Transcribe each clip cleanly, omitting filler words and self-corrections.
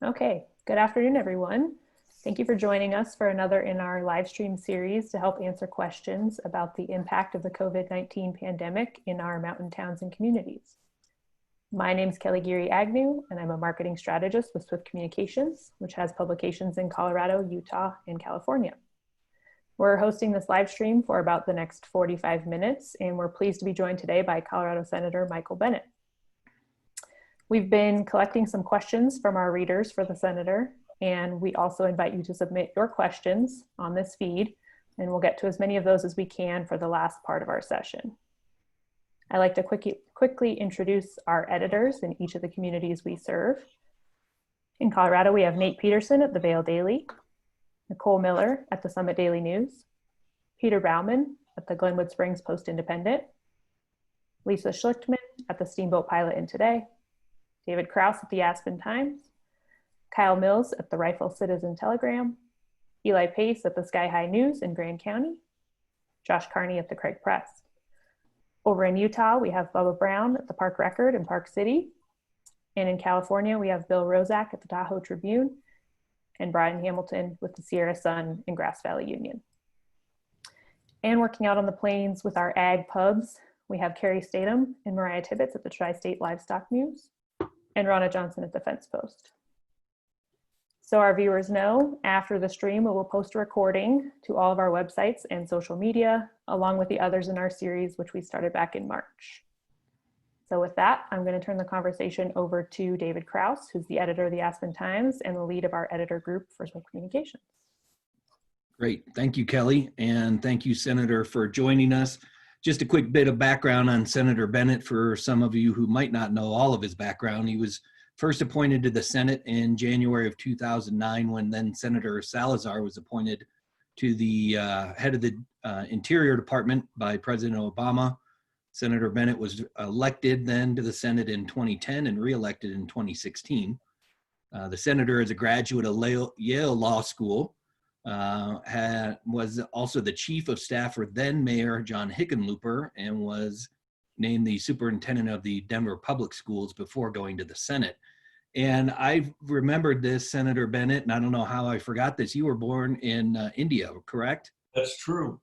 Okay, good afternoon, everyone. Thank you for joining us for another in our live stream series to help answer questions about the impact of the COVID-19 pandemic in our mountain towns and communities. My name is Kelly Geary Agnew, and I'm a marketing strategist with Swift Communications, which has publications in Colorado, Utah, and California. We're hosting this live stream for about the next 45 minutes, and we're pleased to be joined today by Colorado Senator Michael Bennet. We've been collecting some questions from our readers for the senator, and we also invite you to submit your questions on this feed, and we'll get to as many of those as we can for the last part of our session. I'd like to quickly introduce our editors in each of the communities we serve. In Colorado, we have Nate Peterson at the Vail Daily, Nicole Miller at the Summit Daily News, Peter Bauman at the Glenwood Springs Post-Independent, Lisa Schlichtman at the Steamboat Pilot and Today, David Krause at the Aspen Times, Kyle Mills at the Rifle Citizen Telegram, Eli Pace at the Sky High News in Grand County, Josh Carney at the Craig Press. Over in Utah, we have Bubba Brown at the Park Record in Park City. And in California, we have Bill Rozak at the Tahoe Tribune and Brian Hamilton with the Sierra Sun and Grass Valley Union. And working out on the plains with our ag pubs, we have Carrie Statham and Mariah Tibbetts at the Tri-State Livestock News and Ronna Johnson at the Fence Post. So our viewers know, after the stream, we will post a recording to all of our websites and social media, along with the others in our series, which we started back in March. So with that, I'm going to turn the conversation over to David Krause, who's the editor of the Aspen Times and the lead of our editor group for Swift Communications. Great. Thank you, Kelly. And thank you, Senator, for joining us. Just a quick bit of background on Senator Bennet for some of you who might not know all of his background. He was first appointed to the Senate in January of 2009 when then Senator Salazar was appointed to the head of the Interior Department by President Obama. Senator Bennet was elected then to the Senate in 2010 and reelected in 2016. The senator is a graduate of Yale Law School. Was also the chief of staff for then Mayor John Hickenlooper and was named the superintendent of the Denver Public Schools before going to the Senate. And I remembered this, Senator Bennet, and I don't know how I forgot this. You were born in India, correct? That's true.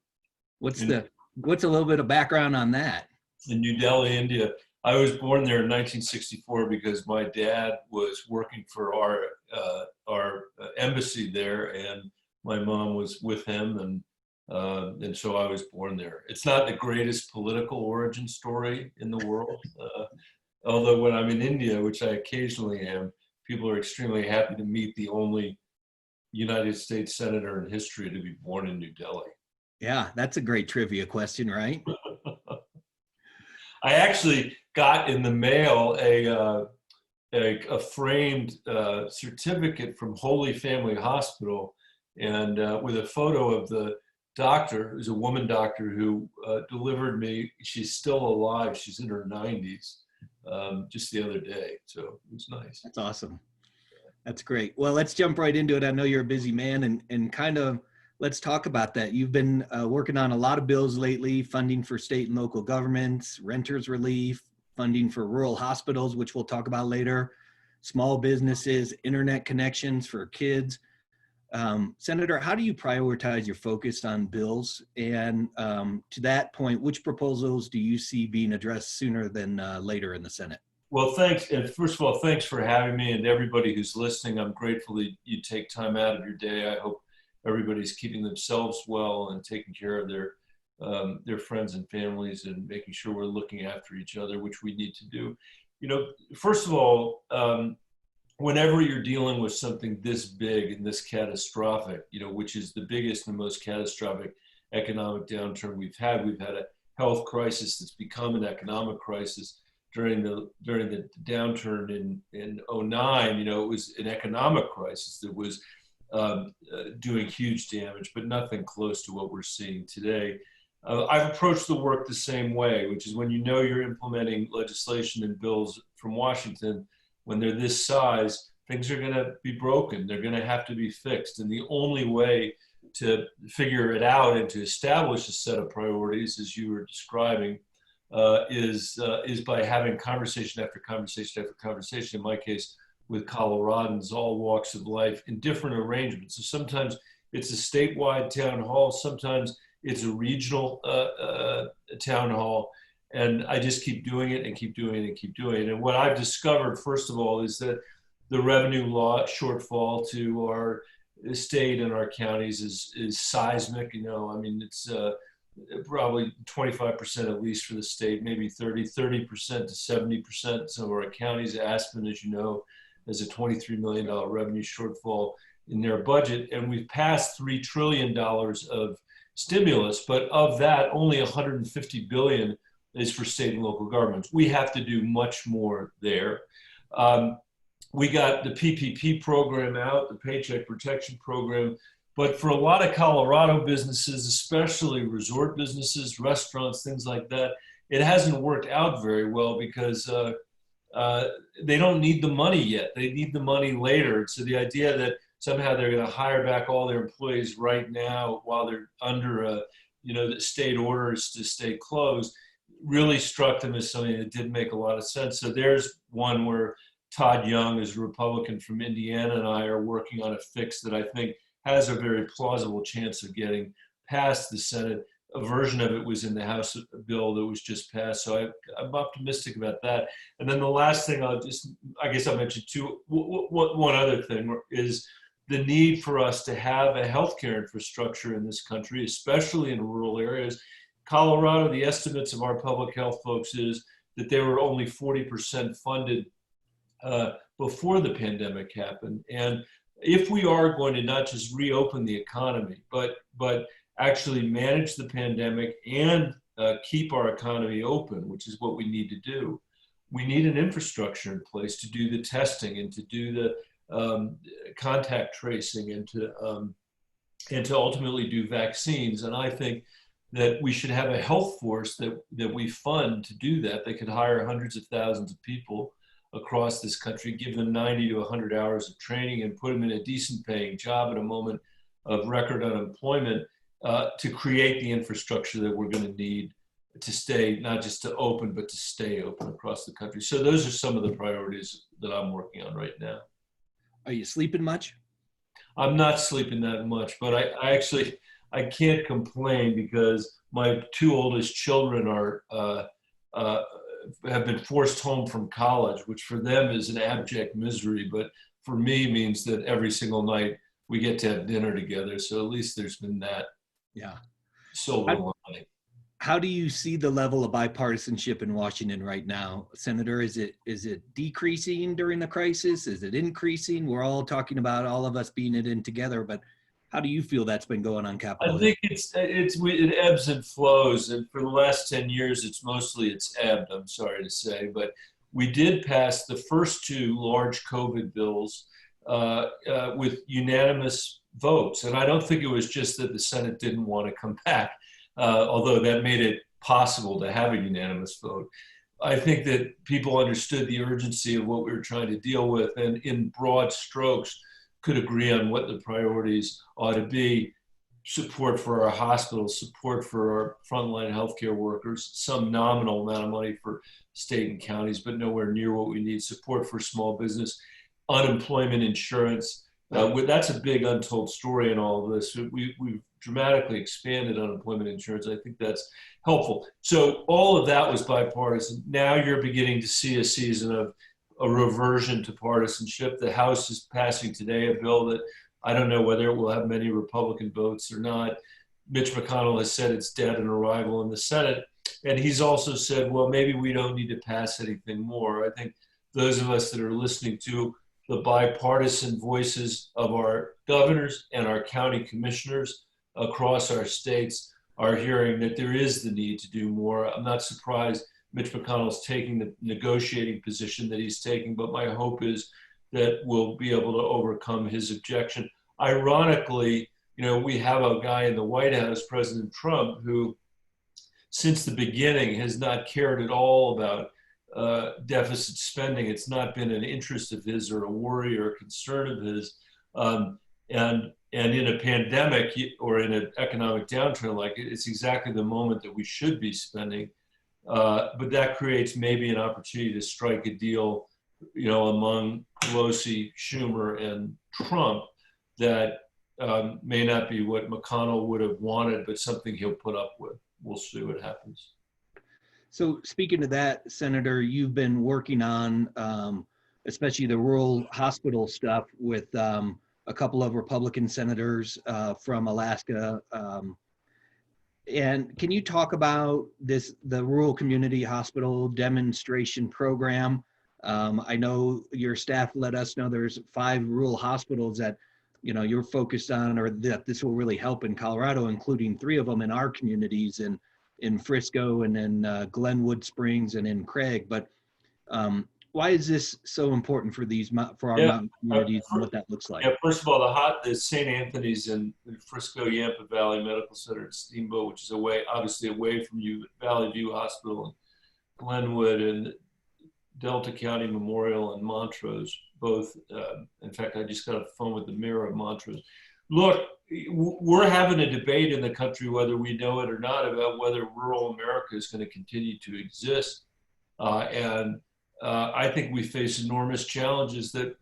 What's a little bit of background on that? In New Delhi, India. I was born there in 1964 because my dad was working for our embassy there, and my mom was with him, and so I was born there. It's not the greatest political origin story in the world, although when I'm in India, which I occasionally am, people are extremely happy to meet the only United States senator in history to be born in New Delhi. Yeah, that's a great trivia question, right? I actually got in the mail a framed certificate from Holy Family Hospital, and with a photo of the doctor, who's a woman doctor who delivered me. She's still alive. She's in her 90s, just the other day. So it was nice. That's awesome. That's great. Well, let's jump right into it. I know you're a busy man, and kind of let's talk about that. You've been working on a lot of bills lately, funding for state and local governments, renters relief, funding for rural hospitals, which we'll talk about later, small businesses, internet connections for kids. Senator, how do you prioritize your focus on bills? And to that point, which proposals do you see being addressed sooner than later in the Senate? Well, thanks. And first of all, thanks for having me, and everybody who's listening. I'm grateful that you take time out of your day. I hope everybody's keeping themselves well and taking care of their friends and families and making sure we're looking after each other, which we need to do. You know, first of all, whenever you're dealing with something this big and this catastrophic, you know, which is the biggest and most catastrophic economic downturn we've had a health crisis that's become an economic crisis. During the downturn in 09, you know, it was an economic crisis that was doing huge damage, but nothing close to what we're seeing today. I've approached the work the same way, which is when you know you're implementing legislation and bills from Washington, when they're this size, things are going to be broken. They're going to have to be fixed. And the only way to figure it out and to establish a set of priorities, as you were describing, is by having conversation after conversation after conversation, in my case, with Coloradans, all walks of life, in different arrangements. So sometimes it's a statewide town hall, sometimes it's a regional town hall, and I just keep doing it and keep doing it and keep doing it. And what I've discovered, first of all, is that the revenue law shortfall to our state and our counties is seismic. You know, I mean, it's probably 25% at least for the state, maybe 30% to 70%. Some of our counties, Aspen, as you know, has a $23 million revenue shortfall in their budget. And we've passed $3 trillion of stimulus, but of that, only $150 billion is for state and local governments. We have to do much more there. We got the PPP program out, the Paycheck Protection Program, but for a lot of Colorado businesses, especially resort businesses, restaurants, things like that, it hasn't worked out very well because they don't need the money yet. They need the money later. So the idea that somehow they're going to hire back all their employees right now while they're under the state orders to stay closed really struck them as something that didn't make a lot of sense. So there's one where Todd Young, is a Republican from Indiana, and I are working on a fix that I think has a very plausible chance of getting past the Senate. A version of it was in the House bill that was just passed. So I'm optimistic about that. And then the last thing I guess I'll mention too, one other thing is the need for us to have a healthcare infrastructure in this country, especially in rural areas. Colorado, the estimates of our public health folks is that they were only 40% funded before the pandemic happened. And if we are going to not just reopen the economy, but actually manage the pandemic and keep our economy open, which is what we need to do, we need an infrastructure in place to do the testing and to do the contact tracing and to ultimately do vaccines. And I think that we should have a health force that we fund to do that. They could hire hundreds of thousands of people across this country, give them 90 to 100 hours of training and put them in a decent paying job at a moment of record unemployment to create the infrastructure that we're going to need to stay, not just to open, but to stay open across the country. So those are some of the priorities that I'm working on right now. Are you sleeping much? I'm not sleeping that much, but I can't complain because my two oldest children have been forced home from college, which for them is an abject misery, but for me means that every single night we get to have dinner together. So at least there's been that. Yeah. Silver lining. How do you see the level of bipartisanship in Washington right now, Senator? Is it decreasing during the crisis? Is it increasing? We're all talking about all of us being in together, but how do you feel that's been going on Capitol Hill? I think it ebbs and flows, and for the last 10 years, it's ebbed. I'm sorry to say, but we did pass the first two large COVID bills with unanimous votes, and I don't think it was just that the Senate didn't want to come back, although that made it possible to have a unanimous vote. I think that people understood the urgency of what we were trying to deal with, and in broad strokes, could agree on what the priorities ought to be. Support for our hospitals, support for our frontline healthcare workers, some nominal amount of money for state and counties, but nowhere near what we need. Support for small business, unemployment insurance. That's a big untold story in all of this. We've dramatically expanded unemployment insurance. I think that's helpful. So all of that was bipartisan. Now you're beginning to see a season of a reversion to partisanship. The House is passing today a bill that I don't know whether it will have many Republican votes or not. Mitch McConnell has said it's dead on arrival in the Senate. And he's also said, well, maybe we don't need to pass anything more. I think those of us that are listening to the bipartisan voices of our governors and our county commissioners across our states are hearing that there is the need to do more. I'm not surprised Mitch McConnell's taking the negotiating position that he's taking, but my hope is that we'll be able to overcome his objection. Ironically, we have a guy in the White House, President Trump, who since the beginning has not cared at all about deficit spending. It's not been an interest of his or a worry or a concern of his. And in a pandemic or in an economic downturn like it, it's exactly the moment that we should be spending. But that creates maybe an opportunity to strike a deal among Pelosi, Schumer, and Trump that may not be what McConnell would have wanted, but something he'll put up with. We'll see what happens. So speaking to that, Senator, you've been working on especially the rural hospital stuff with a couple of Republican senators from Alaska. And can you talk about the rural community hospital demonstration program? I know your staff let us know there's 5 rural hospitals that you're focused on, or that this will really help in Colorado, including 3 of them in our communities in Frisco and in Glenwood Springs and in Craig. But why is this so important for our mountain communities and what that looks like? Yeah, first of all, the St. Anthony's in Frisco Yampa Valley Medical Center at Steamboat, which is obviously away from you, Valley View Hospital and Glenwood and Delta County Memorial and Montrose, both. In fact, I just got a phone with the mayor of Montrose. Look, we're having a debate in the country, whether we know it or not, about whether rural America is going to continue to exist. I think we face enormous challenges and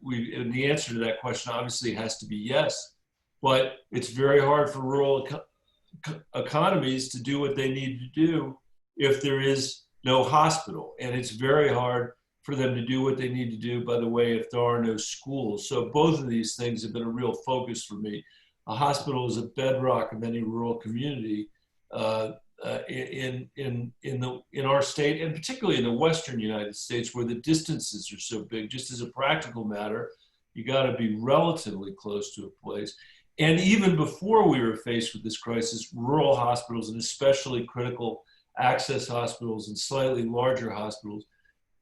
the answer to that question obviously has to be yes, but it's very hard for rural economies to do what they need to do if there is no hospital. And it's very hard for them to do what they need to do, by the way, if there are no schools. So both of these things have been a real focus for me. A hospital is a bedrock of any rural community in our state, and particularly in the Western United States, where the distances are so big. Just as a practical matter, you got to be relatively close to a place. And even before we were faced with this crisis, rural hospitals, and especially critical access hospitals and slightly larger hospitals,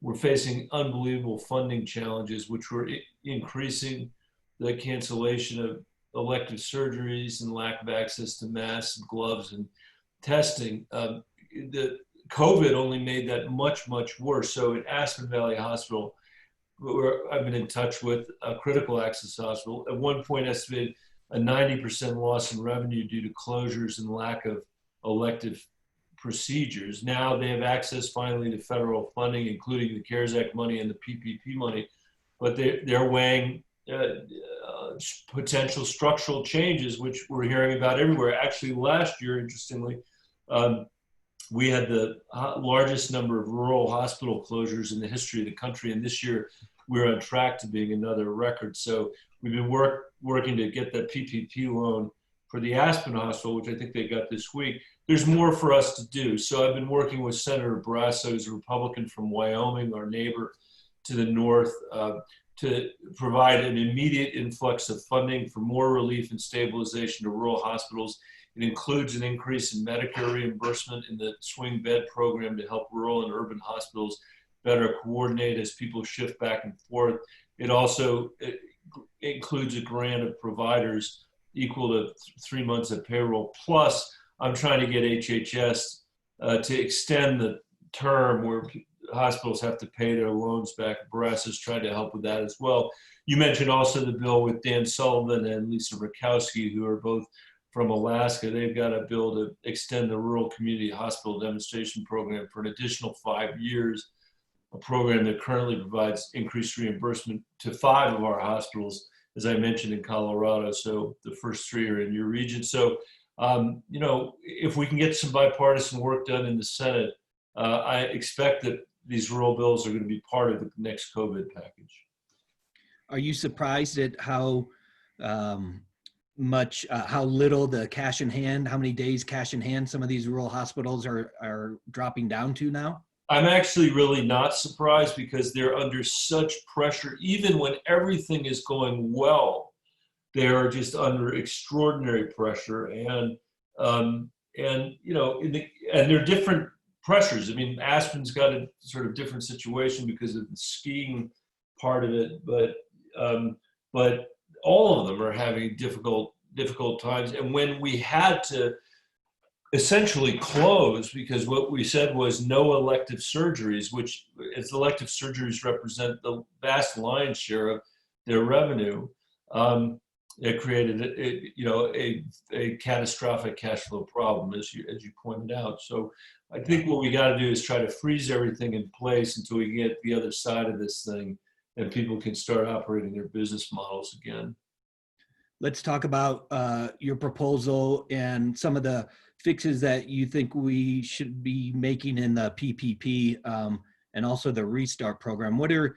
were facing unbelievable funding challenges, which were increasing the cancellation of elective surgeries and lack of access to masks and gloves and testing. The COVID only made that much, much worse. So at Aspen Valley Hospital, where I've been in touch with, a critical access hospital, at one point estimated a 90% loss in revenue due to closures and lack of elective procedures. Now they have access finally to federal funding, including the CARES Act money and the PPP money, but they're weighing potential structural changes, which we're hearing about everywhere. Actually, last year, interestingly, we had the largest number of rural hospital closures in the history of the country, and this year we're on track to being another record. So we've been working to get that PPP loan for the Aspen Hospital, which I think they got this week. There's more for us to do. So I've been working with Senator Barrasso, who's a Republican from Wyoming, our neighbor to the north, to provide an immediate influx of funding for more relief and stabilization to rural hospitals. It includes an increase in Medicare reimbursement in the swing bed program to help rural and urban hospitals better coordinate as people shift back and forth. It also includes a grant of providers equal to 3 months of payroll. Plus, I'm trying to get HHS to extend the term where hospitals have to pay their loans back. Barrasso's trying to help with that as well. You mentioned also the bill with Dan Sullivan and Lisa Rakowski, who are both from Alaska. They've got a bill to extend the Rural Community Hospital Demonstration Program for an additional 5 years, a program that currently provides increased reimbursement to 5 of our hospitals, as I mentioned, in Colorado. So the first 3 are in your region. So, if we can get some bipartisan work done in the Senate, I expect that these rural bills are going to be part of the next COVID package. Are you surprised at how little the cash in hand, how many days cash in hand some of these rural hospitals are dropping down to now? I'm actually really not surprised, because they're under such pressure. Even when everything is going well, they are just under extraordinary pressure. And they're different pressures. I mean, Aspen's got a sort of different situation because of the skiing part of it, but all of them are having difficult times. And when we had to essentially close, because what we said was no elective surgeries, which, as elective surgeries represent the vast lion's share of their revenue, it created a catastrophic cash flow problem, as you pointed out. So I think what we got to do is try to freeze everything in place until we get the other side of this thing, and people can start operating their business models again. Let's talk about your proposal and some of the fixes that you think we should be making in the PPP, and also the Restart program. What are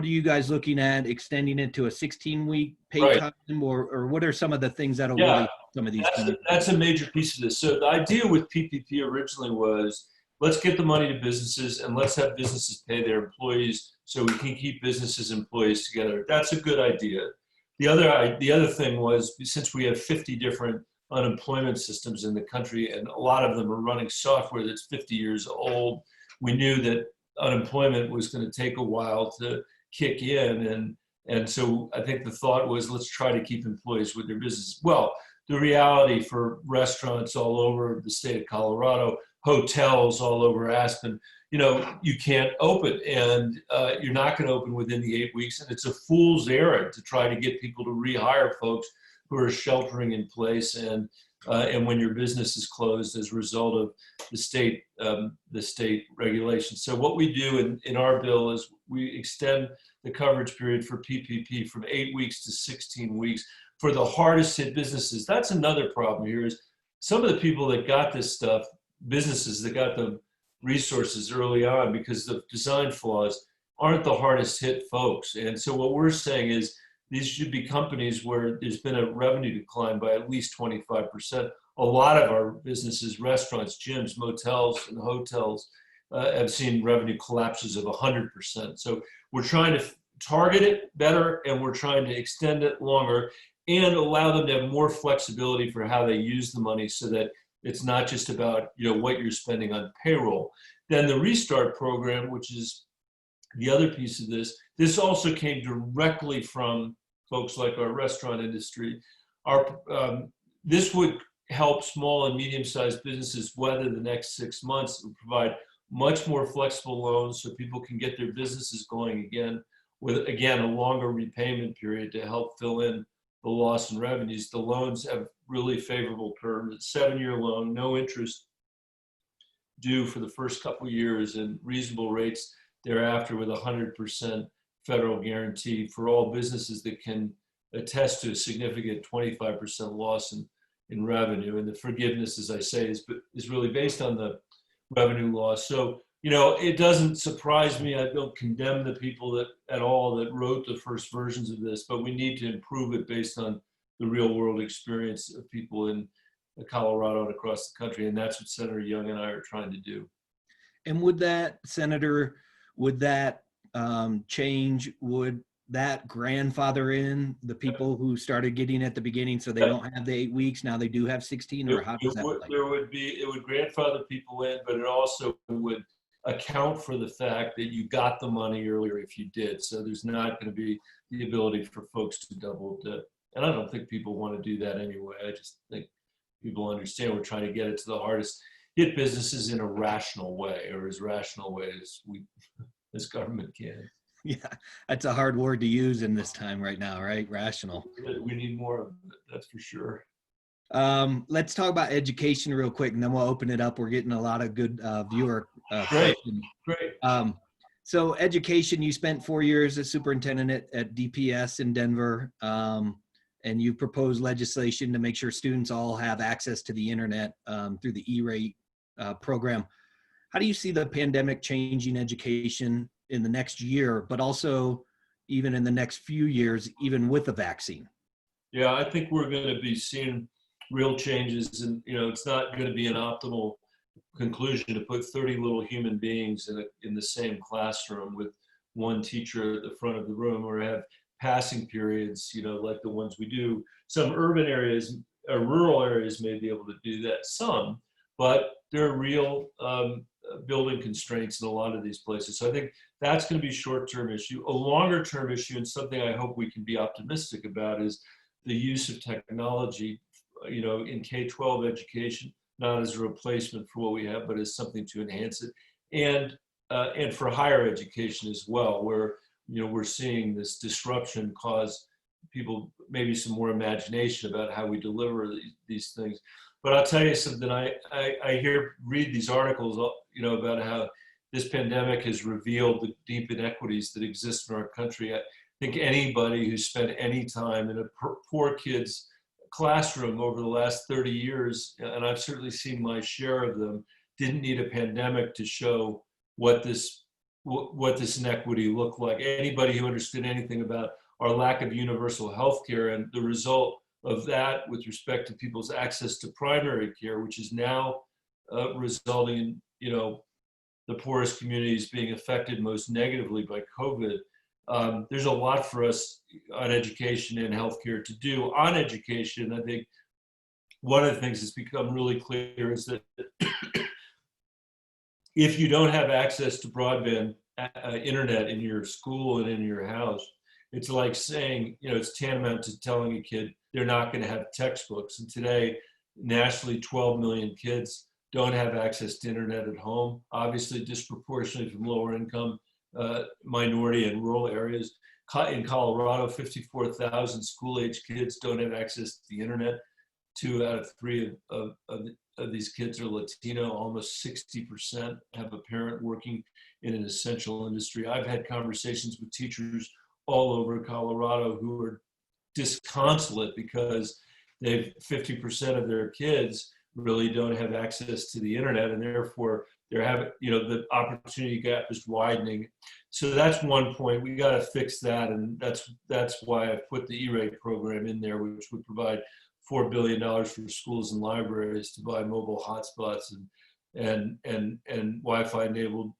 you guys looking at? Extending it to a 16-week pay Right. time, or what are some of the things that'll Yeah, really some of these? that's a major piece of this. So the idea with PPP originally was, let's get the money to businesses and let's have businesses pay their employees so we can keep businesses and employees together. That's a good idea. The other thing was, since we have 50 different unemployment systems in the country, and a lot of them are running software that's 50 years old, we knew that unemployment was going to take a while to kick in. And so I think the thought was, let's try to keep employees with their businesses. Well, the reality for restaurants all over the state of Colorado, hotels all over Aspen, you can't open, and you're not going to open within the 8 weeks. And it's a fool's errand to try to get people to rehire folks who are sheltering in place, and when your business is closed as a result of the state regulations. So what we do in our bill is we extend the coverage period for PPP from 8 weeks to 16 weeks for the hardest hit businesses. That's another problem here, is some of the people that got this stuff, businesses that got the resources early on because of design flaws, aren't the hardest hit folks. And so what we're saying is, these should be companies where there's been a revenue decline by at least 25%. A lot of our businesses, restaurants, gyms, motels, and hotels have seen revenue collapses of 100%. So we're trying to target it better, and we're trying to extend it longer and allow them to have more flexibility for how they use the money, so that it's not just about what you're spending on payroll. Then the Restart program, which is the other piece of this also came directly from folks like our restaurant industry. This would help small and medium-sized businesses weather the next 6 months. It would provide much more flexible loans so people can get their businesses going again, with, again, a longer repayment period to help fill in the loss in revenues. The loans have really favorable terms. It's a 7-year loan, no interest due for the first couple of years, and reasonable rates thereafter, with 100% federal guarantee for all businesses that can attest to a significant 25% loss in revenue. And the forgiveness, as I say, is really based on the revenue loss. So, it doesn't surprise me. I don't condemn the people at all that wrote the first versions of this, but we need to improve it based on the real world experience of people in Colorado and across the country. And that's what Senator Young and I are trying to do. And would that, Senator, change, would that grandfather in the people who started getting at the beginning, so they don't have the 8 weeks, now they do have 16, or how does that play? It would grandfather people in, but it also would account for the fact that you got the money earlier if you did. So there's not going to be the ability for folks to double dip. And I don't think people want to do that anyway. I just think people understand we're trying to get it to the hardest hit businesses in a rational way, or as rational way as government can. Yeah, that's a hard word to use in this time right now, right? Rational. We need more of it, that's for sure. Let's talk about education real quick, and then we'll open it up. We're getting a lot of good viewer questions. Great. So education, you spent 4 years as superintendent at DPS in Denver, and you proposed legislation to make sure students all have access to the internet through the E-rate program. How do you see the pandemic changing education in the next year, but also even in the next few years, even with a vaccine? Yeah, I think we're going to be seeing real changes, and it's not going to be an optimal conclusion to put 30 little human beings in the same classroom with one teacher at the front of the room, or have passing periods, like the ones we do. Some urban areas, rural areas may be able to do that, some, but there are real building constraints in a lot of these places. So I think that's going to be a short-term issue. A longer-term issue, and something I hope we can be optimistic about, is the use of technology, in K-12 education, not as a replacement for what we have, but as something to enhance it, and for higher education as well, where we're seeing this disruption cause people maybe some more imagination about how we deliver these things. But I'll tell you something. I read these articles, about how this pandemic has revealed the deep inequities that exist in our country. I think anybody who spent any time in a poor kid's classroom over the last 30 years, and I've certainly seen my share of them, didn't need a pandemic to show what this inequity looked like. Anybody who understood anything about our lack of universal health care and the result of that with respect to people's access to primary care, which is now resulting in, the poorest communities being affected most negatively by COVID. There's a lot for us on education and healthcare to do. On education, I think one of the things that's become really clear is that if you don't have access to broadband internet in your school and in your house, it's like saying, it's tantamount to telling a kid they're not going to have textbooks. And today, nationally, 12 million kids don't have access to internet at home, obviously disproportionately from lower income, minority and rural areas. In Colorado, 54,000 school-age kids don't have access to the internet. 2 out of 3 of these kids are Latino. Almost 60% have a parent working in an essential industry. I've had conversations with teachers all over Colorado who are disconsolate because 50% of their kids really don't have access to the internet, and therefore they're having, the opportunity gap is widening. So that's one point. We got to fix that, and that's why I put the E-rate program in there, which would provide $4 billion for schools and libraries to buy mobile hotspots and Wi-Fi enabled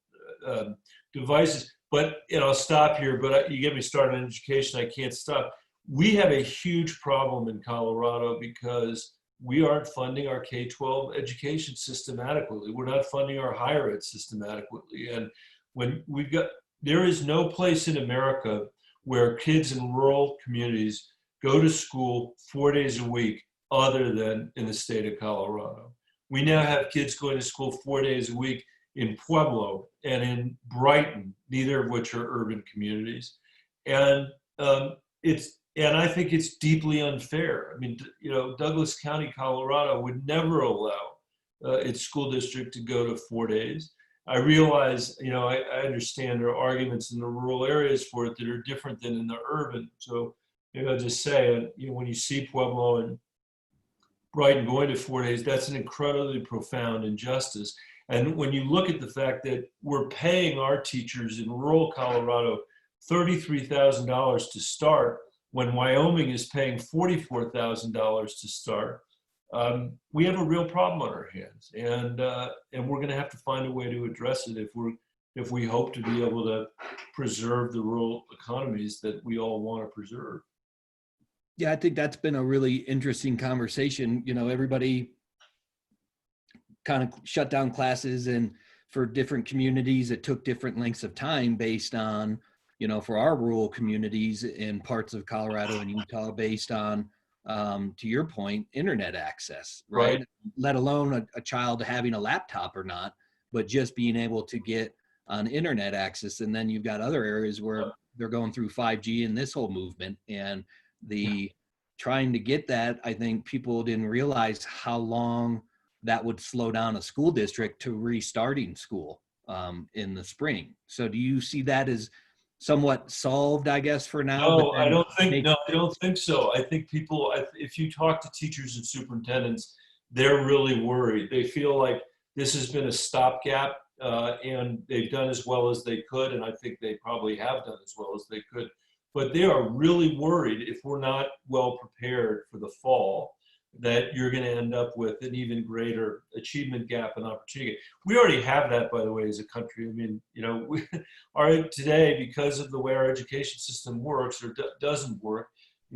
devices. But I'll stop here. But you get me started on education, I can't stop. We have a huge problem in Colorado because we aren't funding our K-12 education system adequately. We're not funding our higher ed system adequately. And when there is no place in America where kids in rural communities go to school 4 days a week other than in the state of Colorado. We now have kids going to school 4 days a week in Pueblo and in Brighton, neither of which are urban communities. And I think it's deeply unfair. I mean, Douglas County, Colorado would never allow its school district to go to 4 days. I realize, I understand there are arguments in the rural areas for it that are different than in the urban. So maybe I'll just say, when you see Pueblo and Brighton going to 4 days, that's an incredibly profound injustice. And when you look at the fact that we're paying our teachers in rural Colorado $33,000 to start, when Wyoming is paying $44,000 to start, we have a real problem on our hands, and we're going to have to find a way to address it if we hope to be able to preserve the rural economies that we all want to preserve. Yeah, I think that's been a really interesting conversation. Everybody kind of shut down classes, and for different communities, it took different lengths of time based on, for our rural communities in parts of Colorado and Utah, based on, to your point, internet access, right? Let alone a child having a laptop or not, but just being able to get on internet access. And then you've got other areas where they're going through 5G and this whole movement, and trying to get that. I think people didn't realize how long that would slow down a school district to restarting school in the spring. So do you see that as somewhat solved, I guess, for now? No, I don't think so. I think if you talk to teachers and superintendents, they're really worried. They feel like this has been a stopgap, and they've done as well as they could, and I think they probably have done as well as they could. But they are really worried if we're not well prepared for the fall, that you're going to end up with an even greater achievement gap and opportunity. We already have that, by the way, as a country. I mean, we are today, because of the way our education system works or doesn't work,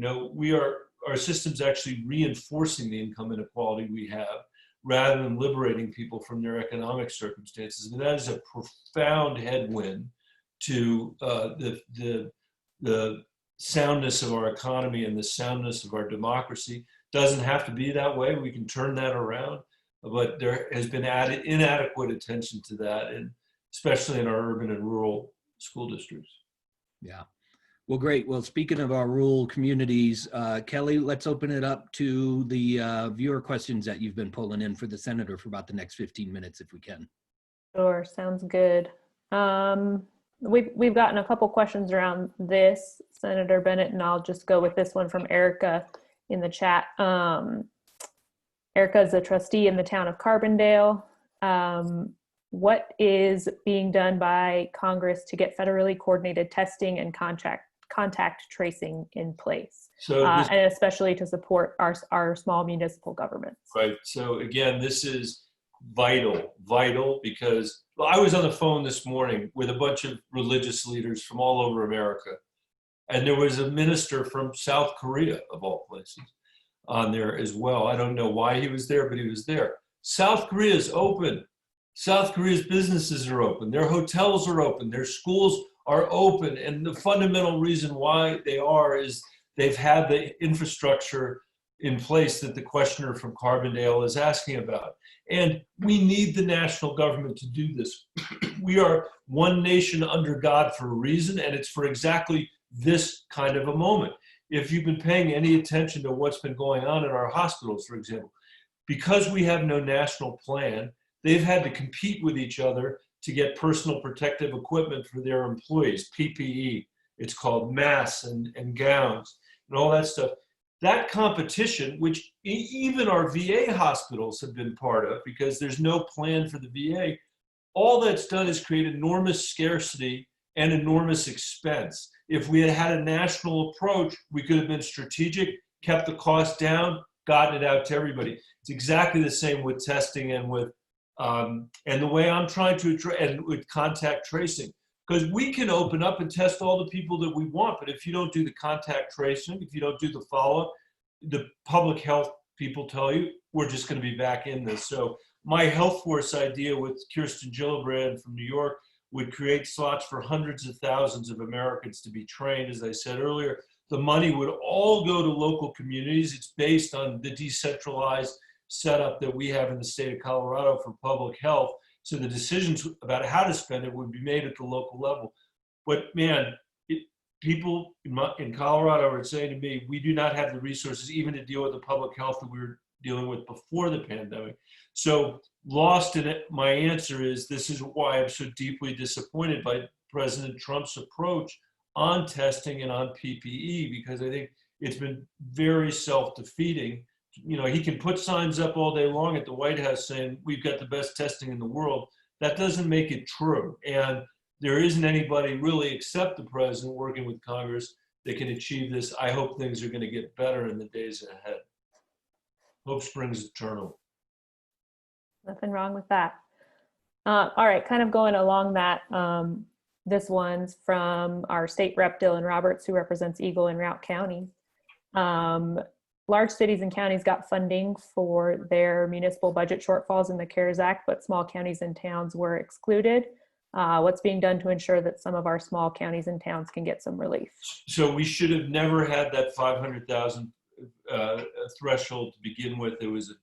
our system's actually reinforcing the income inequality we have rather than liberating people from their economic circumstances. I mean, that is a profound headwind to the soundness of our economy and the soundness of our democracy. Doesn't have to be that way. We can turn that around, but there has been inadequate attention to that, and especially in our urban and rural school districts. Yeah. Well, great. Well, speaking of our rural communities, Kelly, let's open it up to the viewer questions that you've been pulling in for the senator for about the next 15 minutes, if we can. Sure, sounds good. We've gotten a couple questions around this, Senator Bennett, and I'll just go with this one from Erica in the chat. Erica is a trustee in the town of Carbondale. What is being done by Congress to get federally coordinated testing and contact tracing in place, and especially to support our small municipal governments? Right. So again, this is vital, because I was on the phone this morning with a bunch of religious leaders from all over America, and there was a minister from South Korea, of all places, on there as well. I don't know why he was there, but he was there. South Korea is open. South Korea's businesses are open. Their hotels are open. Their schools are open. And the fundamental reason why they are is they've had the infrastructure in place that the questioner from Carbondale is asking about. And we need the national government to do this. We are one nation under God for a reason, and it's for exactly this kind of a moment. If you've been paying any attention to what's been going on in our hospitals, for example, because we have no national plan, they've had to compete with each other to get personal protective equipment for their employees, PPE, it's called masks and gowns and all that stuff. That competition, which even our VA hospitals have been part of, because there's no plan for the VA, all that's done is create enormous scarcity and enormous expense. If we had had a national approach, we could have been strategic, kept the cost down, gotten it out to everybody. It's exactly the same with testing and with and the way I'm trying to address, and with contact tracing, because we can open up and test all the people that we want, but if you don't do the contact tracing, if you don't do the follow-up, the public health people tell you, we're just going to be back in this. So my health force idea with Kirsten Gillibrand from New York would create slots for hundreds of thousands of Americans to be trained. As I said earlier, the money would all go to local communities. It's based on the decentralized setup that we have in the state of Colorado for public health. So the decisions about how to spend it would be made at the local level. But man, people in Colorado are saying to me, we do not have the resources even to deal with the public health that we were dealing with before the pandemic. So lost in it, my answer is, this is why I'm so deeply disappointed by President Trump's approach on testing and on PPE, because I think it's been very self-defeating. You know, he can put signs up all day long at the White House saying we've got the best testing in the world. That doesn't make it true. And there isn't anybody really except the president working with Congress that can achieve this. I hope things are going to get better in the days ahead. Hope springs eternal. Nothing wrong with that. All right, kind of going along that, this one's from our state rep, Dylan Roberts, who represents Eagle and Routt counties. Large cities and counties got funding for their municipal budget shortfalls in the CARES Act, but small counties and towns were excluded. What's being done to ensure that some of our small counties and towns can get some relief? So we should have never had that 500,000 threshold to begin with. It was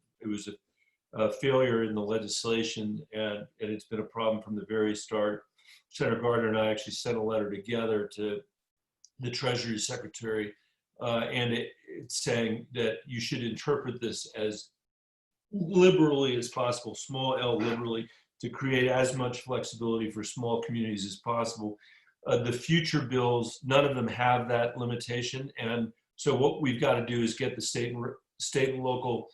a failure in the legislation, and it's been a problem from the very start. Senator Gardner and I actually sent a letter together to the Treasury Secretary, and it's saying that you should interpret this as liberally as possible, small L liberally, to create as much flexibility for small communities as possible. The future bills, none of them have that limitation, and so what we've got to do is get the state and local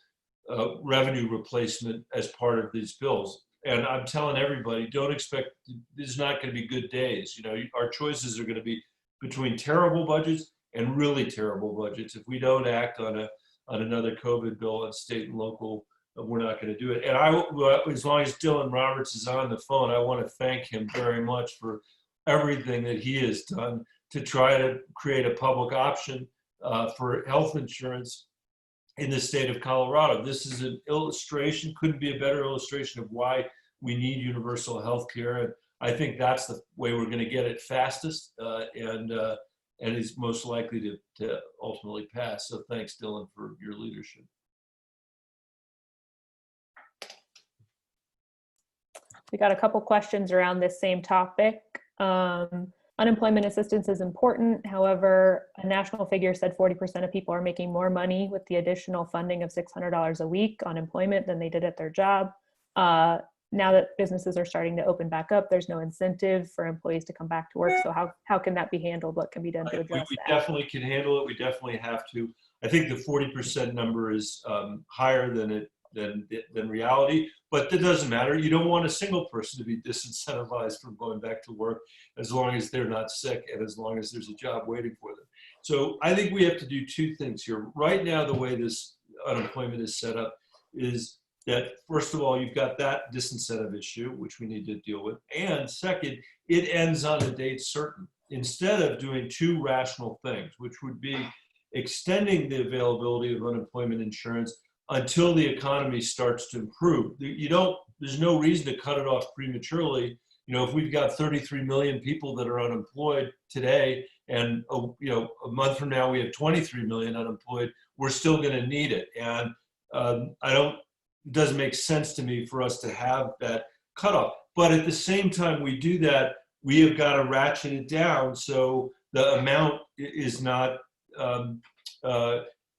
revenue replacement as part of these bills. And I'm telling everybody, don't expect, there's not going to be good days. You know, our choices are going to be between terrible budgets and really terrible budgets. If we don't act on another COVID bill at state and local, we're not going to do it. And as long as Dylan Roberts is on the phone, I want to thank him very much for everything that he has done to try to create a public option for health insurance in the state of Colorado. This is an illustration, couldn't be a better illustration of why we need universal health care. And I think that's the way we're going to get it fastest and is most likely to ultimately pass. So thanks, Dylan, for your leadership. We got a couple questions around this same topic. Unemployment assistance is important. However, a national figure said 40% of people are making more money with the additional funding of $600 a week on employment than they did at their job. now that businesses are starting to open back up, there's no incentive for employees to come back to work. So how can that be handled? What can be done to address We that? definitely can handle it. We definitely have to. I think the 40% number is higher than reality, but that doesn't matter. You don't want a single person to be disincentivized from going back to work as long as they're not sick and as long as there's a job waiting for them. So I think we have to do two things here. Right now, the way this unemployment is set up is that, first of all, you've got that disincentive issue, which we need to deal with. And second, it ends on a date certain. Instead of doing two rational things, which would be extending the availability of unemployment insurance until the economy starts to improve. There's no reason to cut it off prematurely. If we've got 33 million people that are unemployed today, and a month from now we have 23 million unemployed, we're still going to need it. And it doesn't make sense to me for us to have that cutoff. But at the same time we do that, we have got to ratchet it down so the amount is not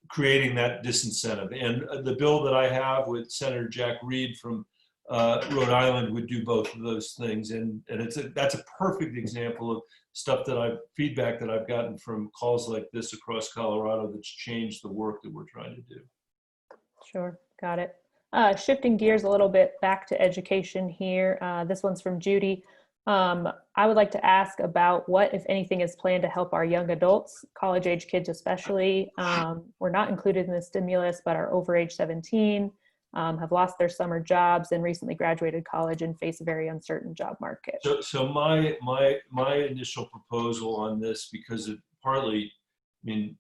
creating that disincentive. And the bill that I have with Senator Jack Reed from Rhode Island would do both of those things. And that's a perfect example of feedback that I've gotten from calls like this across Colorado that's changed the work that we're trying to do. Sure, got it. Shifting gears a little bit back to education here. This one's from Judy. I would like to ask about what, if anything, is planned to help our young adults, college-age kids especially. We're not included in the stimulus, but are over age 17, have lost their summer jobs and recently graduated college and face a very uncertain job market. So my initial proposal on this, because it partly, I'm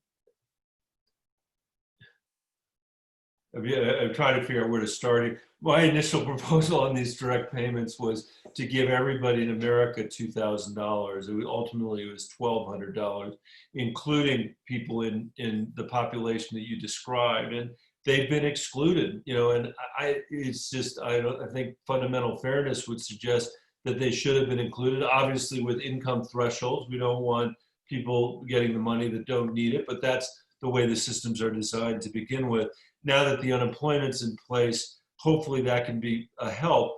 trying to figure out where to start. My initial proposal on these direct payments was to give everybody in America $2,000. Ultimately, it was $1,200, including people in the population that you described, and they've been excluded. And I think fundamental fairness would suggest that they should have been included. Obviously, with income thresholds, we don't want people getting the money that don't need it, but that's the way the systems are designed to begin with. Now that the unemployment's in place, hopefully that can be a help.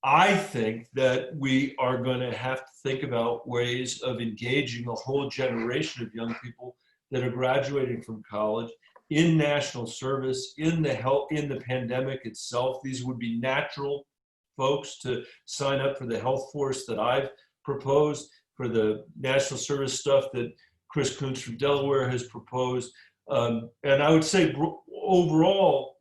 I think that we are going to have to think about ways of engaging a whole generation of young people that are graduating from college in national service, in the pandemic itself. These would be natural folks to sign up for the health force that I've proposed, for the national service stuff that Chris Kuntz from Delaware has proposed. And I would say overall,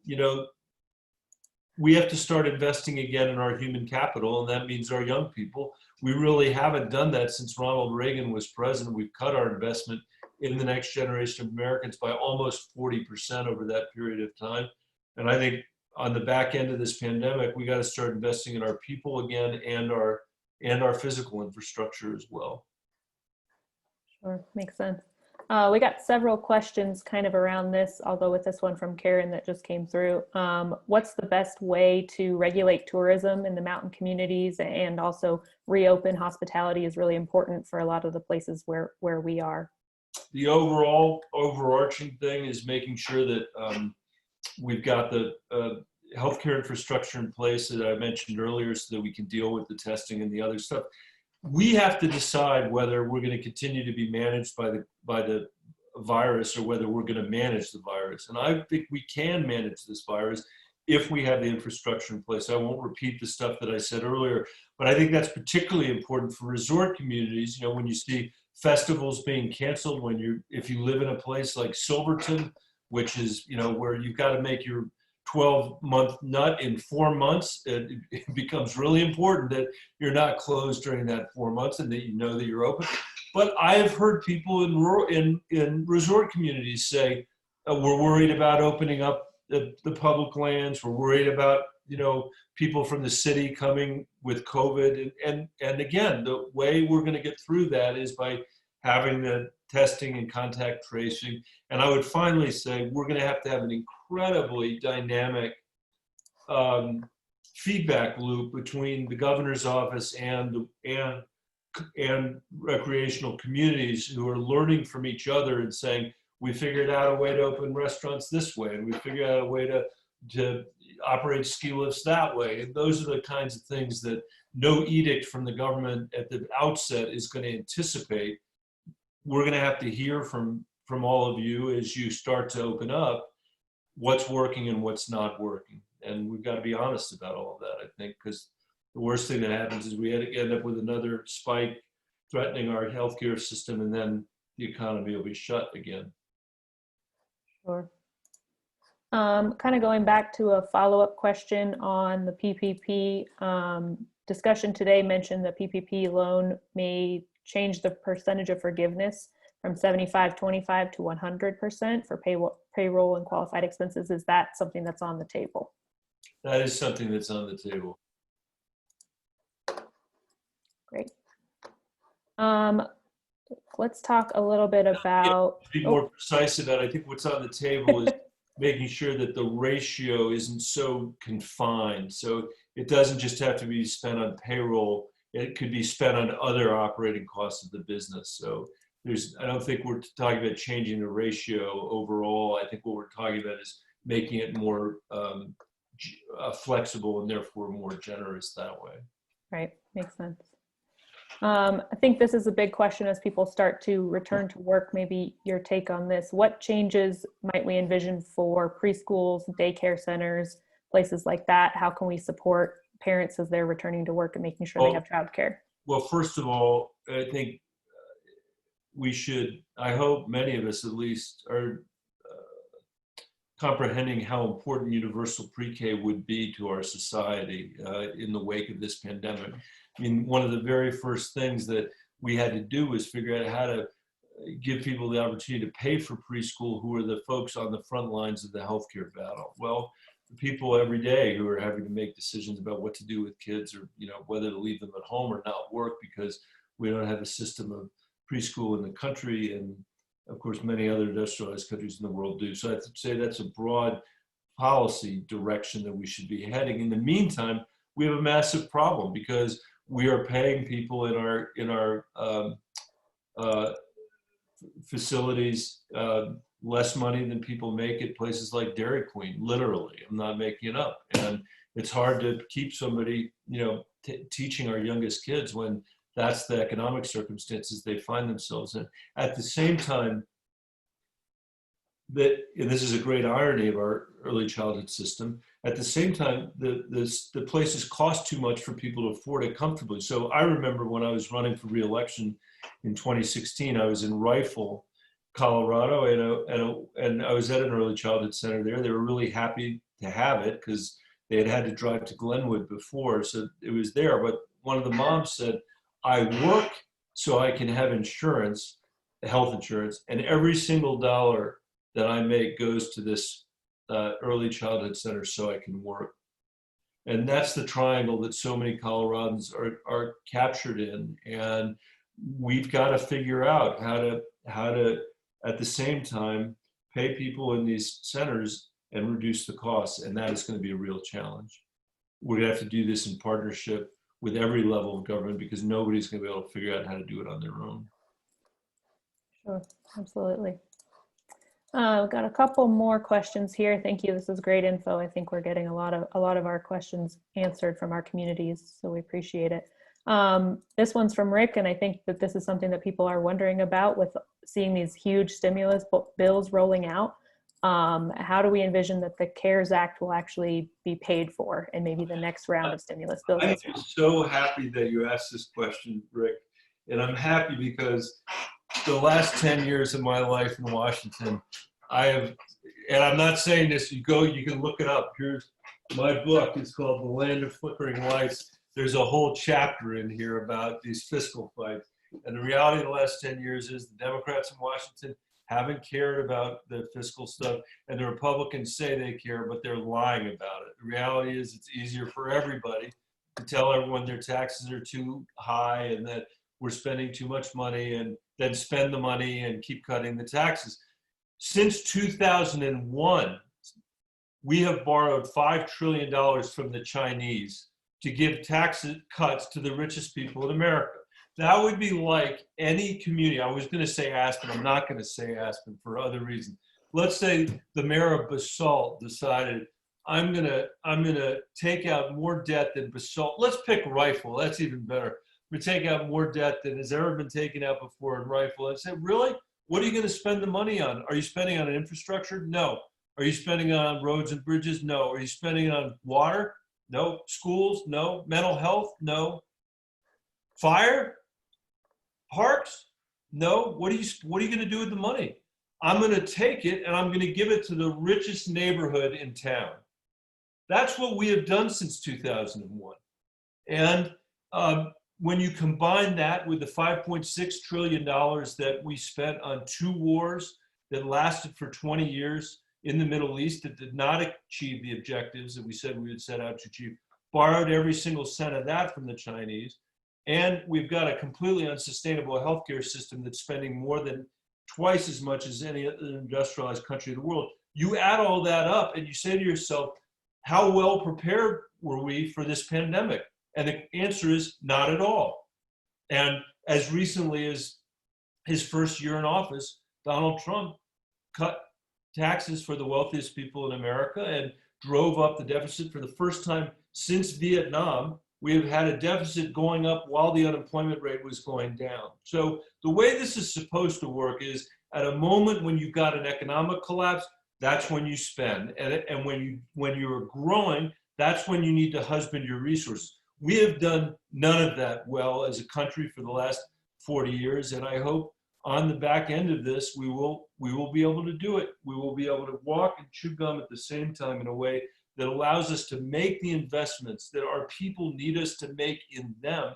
we have to start investing again in our human capital, and that means our young people. We really haven't done that since Ronald Reagan was president. We've cut our investment in the next generation of Americans by almost 40% over that period of time. And I think on the back end of this pandemic, we got to start investing in our people again and our physical infrastructure as well. Sure, makes sense. We got several questions kind of around this. I'll go with this one from Karen that just came through. What's the best way to regulate tourism in the mountain communities, and also reopen hospitality is really important for a lot of the places where we are? The overarching thing is making sure that we've got the healthcare infrastructure in place that I mentioned earlier so that we can deal with the testing and the other stuff. We have to decide whether we're going to continue to be managed by the virus or whether we're going to manage the virus. And I think we can manage this virus if we have the infrastructure in place. I won't repeat the stuff that I said earlier, but I think that's particularly important for resort communities. When you see festivals being canceled, if you live in a place like Silverton, which is, where you've got to make your 12-month nut in 4 months, it becomes really important that you're not closed during that 4 months and that that you're open. But I have heard people in resort communities say, we're worried about opening up the public lands. We're worried about, people from the city coming with COVID. And again, the way we're going to get through that is by having the testing and contact tracing. And I would finally say we're going to have an incredibly dynamic feedback loop between the governor's office and recreational communities who are learning from each other and saying, we figured out a way to open restaurants this way, and we figured out a way to to operate ski lifts that way. And those are the kinds of things that no edict from the government at the outset is going to anticipate. We're going to have to hear from all of you as you start to open up what's working and what's not working. And we've got to be honest about all of that, I think, because the worst thing that happens is we end up with another spike threatening our healthcare system, and then the economy will be shut again. Sure. Kind of going back to a follow-up question on the PPP, discussion today mentioned the PPP loan may change the percentage of forgiveness from 75-25 to 100% for payroll and qualified expenses. Is that something that's on the table? That is something that's on the table. Great. Let's talk a little bit about— to be more precise about it, I think what's on the table is making sure that the ratio isn't so confined. So it doesn't just have to be spent on payroll. It could be spent on other operating costs of the business. So I don't think we're talking about changing the ratio overall. I think what we're talking about is making it more flexible and therefore more generous that way. Right, makes sense. I think this is a big question as people start to return to work. Maybe your take on this. What changes might we envision for preschools, daycare centers, places like that? How can we support parents as they're returning to work and making sure they have childcare? Well, first of all, I think we should, I hope many of us at least are comprehending how important universal pre-K would be to our society in the wake of this pandemic. I mean, one of the very first things that we had to do was figure out how to give people the opportunity to pay for preschool who are the folks on the front lines of the healthcare battle. Well, the people every day who are having to make decisions about what to do with kids, or whether to leave them at home or not work because we don't have a system of preschool in the country, and of course many other industrialized countries in the world do. So I'd say that's a broad policy direction that we should be heading. In the meantime, we have a massive problem because we are paying people in our facilities less money than people make at places like Dairy Queen. Literally, I'm not making it up. And it's hard to keep somebody, teaching our youngest kids when that's the economic circumstances they find themselves in. At the same time, and this is a great irony of our early childhood system, at the same time, the places cost too much for people to afford it comfortably. So I remember when I was running for re-election in 2016, I was in Rifle, Colorado, and I was at an early childhood center there. They were really happy to have it because they had to drive to Glenwood before, so it was there. But one of the moms said, I work so I can have insurance, health insurance, and every single dollar that I make goes to this early childhood center so I can work. And that's the triangle that so many Coloradans are captured in. And we've got to figure out how to at the same time pay people in these centers and reduce the costs. And that is going to be a real challenge. We're going to have to do this in partnership with every level of government because nobody's going to be able to figure out how to do it on their own. Sure, absolutely. We've got a couple more questions here. Thank you. This is great info. I think we're getting a lot of our questions answered from our communities, so we appreciate it. This one's from Rick, and I think that this is something that people are wondering about with seeing these huge stimulus bills rolling out. How do we envision that the CARES Act will actually be paid for and maybe the next round of stimulus bills? I'm so happy that you asked this question, Rick. And I'm happy because the last 10 years of my life in Washington, and I'm not saying this, you can look it up. Here's my book. It's called The Land of Flickering Lights. There's a whole chapter in here about these fiscal fights. And the reality of the last 10 years is the Democrats in Washington haven't cared about the fiscal stuff, and the Republicans say they care, but they're lying about it. The reality is it's easier for everybody to tell everyone their taxes are too high and that we're spending too much money, and then spend the money and keep cutting the taxes. Since 2001, we have borrowed $5 trillion from the Chinese to give tax cuts to the richest people in America. That would be like any community. I was going to say Aspen. I'm not going to say Aspen for other reasons. Let's say the mayor of Basalt decided, I'm gonna take out more debt than basalt. Let's pick rifle. That's even better. We take out more debt than has ever been taken out before in rifle. I said, really? What are you going to spend the money on? Are you spending on infrastructure? No. Are you spending on roads and bridges? No. Are you spending on water? No. Schools? No. Mental health? No. Fire? Parks? No. What are you going to do with the money? I'm going to take it and I'm going to give it to the richest neighborhood in town. That's what we have done since 2001. And when you combine that with the $5.6 trillion that we spent on 2 wars that lasted for 20 years in the Middle East that did not achieve the objectives that we said we would set out to achieve, borrowed every single cent of that from the Chinese, and we've got a completely unsustainable healthcare system that's spending more than twice as much as any other industrialized country in the world. You add all that up and you say to yourself, how well prepared were we for this pandemic? And the answer is not at all. And as recently as his first year in office, Donald Trump cut taxes for the wealthiest people in America and drove up the deficit for the first time since Vietnam. We have had a deficit going up while the unemployment rate was going down. So the way this is supposed to work is at a moment when you've got an economic collapse, that's when you spend. And when you're growing, that's when you need to husband your resources. We have done none of that well as a country for the last 40 years. And I hope on the back end of this, we will be able to do it. We will be able to walk and chew gum at the same time in a way that allows us to make the investments that our people need us to make in them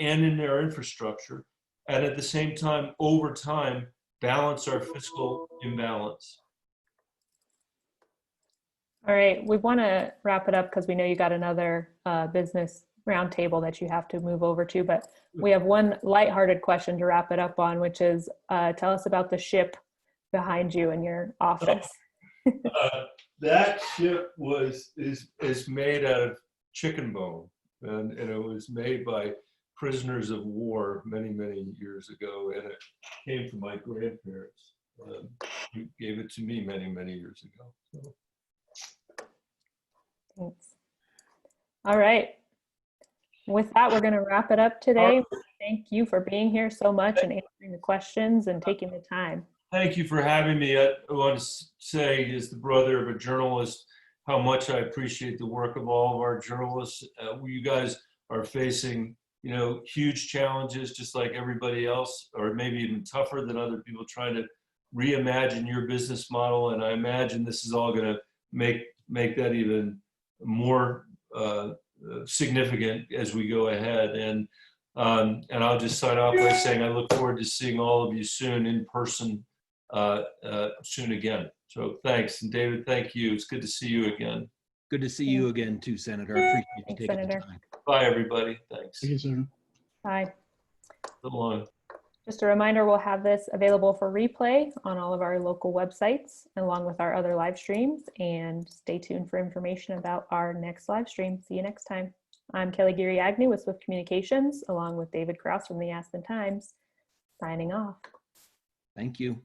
and in their infrastructure. And at the same time, over time, balance our fiscal imbalance. All right, we want to wrap it up because we know you got another business roundtable that you have to move over to, but we have one lighthearted question to wrap it up on, which is tell us about the ship behind you in your office. That ship is made out of chicken bone, and it was made by prisoners of war many years ago, and it came from my grandparents who gave it to me many years ago. So. Thanks. All right. With that, we're going to wrap it up today. Thank you for being here so much and answering the questions and taking the time. Thank you for having me. I want to say, as the brother of a journalist, how much I appreciate the work of all of our journalists. You guys are facing, huge challenges, just like everybody else, or maybe even tougher than other people trying to reimagine your business model. And I imagine this is all going to make that even more significant as we go ahead. And I'll just sign off by saying I look forward to seeing all of you soon in person soon again. So thanks. And David, thank you. It's good to see you again. Good to see you again too, Senator. I appreciate you Thanks, taking Senator. the time. Bye, everybody. Thanks. Thank you, sir. Bye. So long. Just a reminder, we'll have this available for replay on all of our local websites, along with our other live streams, and stay tuned for information about our next live stream. See you next time. I'm Kelly Geary-Agnew with Swift Communications, along with David Krause from the Aspen Times, signing off. Thank you.